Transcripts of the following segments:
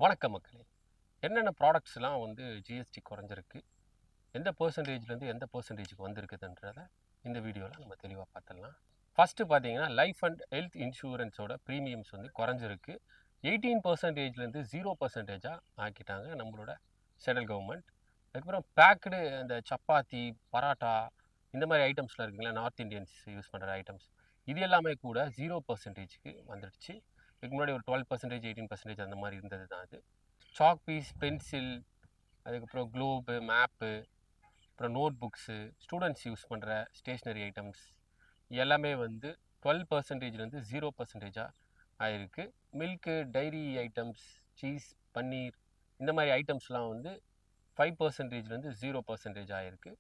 வணக்கம் மக்களே. என்னென்ன ப்ராடக்ட்ஸ்லாம் வந்து ஜிஎஸ்டி குறைஞ்சிருக்கு, எந்த பெர்சன்டேஜ்லேருந்து எந்த பெர்சன்டேஜுக்கு வந்திருக்குதுன்றத இந்த வீடியோவில் நம்ம தெளிவாக பார்த்துடலாம். ஃபஸ்ட்டு பார்த்தீங்கன்னா லைஃப் அண்ட் ஹெல்த் இன்சூரன்ஸோட ப்ரீமியம்ஸ் வந்து குறைஞ்சிருக்கு. 18%லேருந்து 0%ஆக ஆக்கிட்டாங்க நம்மளோட சென்ட்ரல் கவர்மெண்ட். அதுக்கப்புறம் பேக்டு இந்த சப்பாத்தி, பராட்டா இந்த மாதிரி ஐட்டம்ஸ்லாம் இருக்குங்களா, நார்த் இந்தியன்ஸ் யூஸ் பண்ணுற ஐட்டம்ஸ், இது எல்லாமே கூட 0%க்கு வந்துடுச்சு. இதுக்கு முன்னாடி ஒரு 12%, 18% அந்த மாதிரி இருந்தது தான் அது. சாக் பீஸ், பென்சில், அதுக்கப்புறம் குளோபு, மேப்பு, அப்புறம் நோட் புக்ஸு, ஸ்டூடெண்ட்ஸ் யூஸ் பண்ணுற ஸ்டேஷ்னரி ஐட்டம்ஸ் எல்லாமே வந்து 12%லேருந்து 0%ஆக ஆயிருக்கு. மில்க்கு, டைரி ஐட்டம்ஸ், சீஸ், பன்னீர் இந்த மாதிரி ஐட்டம்ஸ்லாம் வந்து 5%லேருந்து 0% ஆயிருக்கு.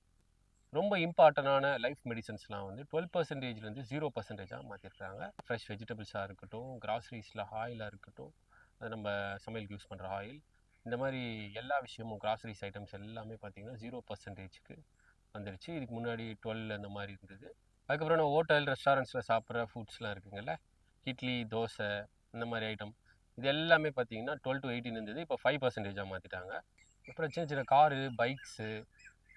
ரொம்ப இம்பார்ட்டண்டான லைஃப் மெடிசன்ஸ்லாம் வந்து 12%லேருந்து 0%ஆக மாற்றிருக்காங்க. ஃப்ரெஷ் வெஜிடபிள்ஸாக இருக்கட்டும், கிராசரிஸில் ஆயிலாக இருக்கட்டும், அது நம்ம சமையலுக்கு யூஸ் பண்ணுற ஆயில், இந்த மாதிரி எல்லா விஷயமும் கிராசரிஸ் ஐட்டம்ஸ் எல்லாமே பார்த்திங்கன்னா 0%க்கு வந்துடுச்சு. இதுக்கு முன்னாடி 12 அந்த மாதிரி இருந்தது. அதுக்கப்புறம் நம்ம ஹோட்டல், ரெஸ்டாரண்ட்ஸில் சாப்பிட்ற ஃபுட்ஸ்லாம் இருக்குங்கள்ல, இட்லி, தோசை இந்த மாதிரி ஐட்டம், இது எல்லாமே பார்த்திங்கன்னா 12 to 18 இருந்தது. இப்போ 5%ஆக மாற்றிட்டாங்க. அப்புறம் சின்ன சின்ன காரு, பைக்ஸு,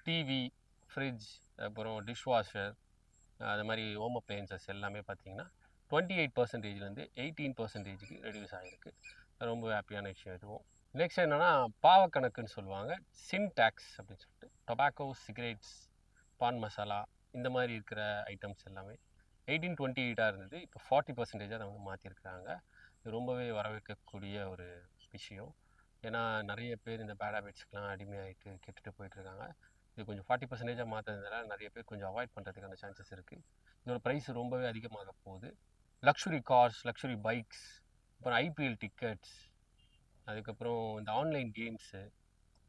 டிவி, ஃப்ரிட்ஜ், அப்புறம் டிஷ்வாஷர், அது மாதிரி ஹோம் அப்ளையன்சஸ் எல்லாமே பார்த்தீங்கன்னா 28%லேருந்து 18%க்கு ரெடியூஸ் ஆகிருக்கு. ரொம்ப ஹாப்பியான விஷயம் இதுவும். நெக்ஸ்ட் என்னென்னா பாவக்கணக்குன்னு சொல்லுவாங்க, சின் டேக்ஸ் அப்படின்னு சொல்லிட்டு. டொபாக்கோ, சிகரெட்ஸ், பான் மசாலா இந்த மாதிரி இருக்கிற ஐட்டம்ஸ் எல்லாமே 18-28 இருந்தது. இப்போ 40%ஆக அதை வந்து மாற்றிருக்கிறாங்க. இது ரொம்பவே வரவேற்கக்கூடிய ஒரு விஷயம். ஏன்னா நிறைய பேர் இந்த பேட் ஹேபிட்ஸ்க்கெலாம் அடிமையாகிட்டு கெட்டுட்டு போயிட்டுருக்காங்க. இது கொஞ்சம் 40%ஆக மாற்றதுனால நிறைய பேர் கொஞ்சம் அவாய்ட் பண்ணுறதுக்கான சான்சஸ் இருக்குது. இதோட ப்ரைஸ் ரொம்பவே அதிகமாக போகுது. லக்ஸுரி கார்ஸ், லக்ஸுரி பைக்ஸ், அப்புறம் ஐபிஎல் டிக்கெட்ஸ், அதுக்கப்புறம் இந்த ஆன்லைன் கேம்ஸு,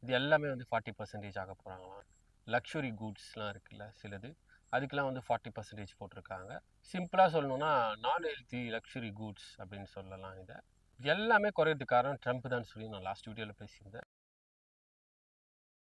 இது எல்லாமே வந்து 40% ஆக போகிறாங்களாம். லக்ஸுரி கூட்ஸ்லாம் இருக்குல்ல சிலது, அதுக்கெலாம் வந்து 40% போட்டிருக்காங்க. சிம்பிளாக சொல்லணுன்னா நான் ஹெல்த்தி லக்ஸுரி கூட்ஸ் அப்படின்னு சொல்லலாம். இதை எல்லாமே குறையிறதுக்கு காரணம் ட்ரம்ப் தான் சொல்லி நான் லாஸ்ட் வீடியோவில் பேசியிருந்தேன்.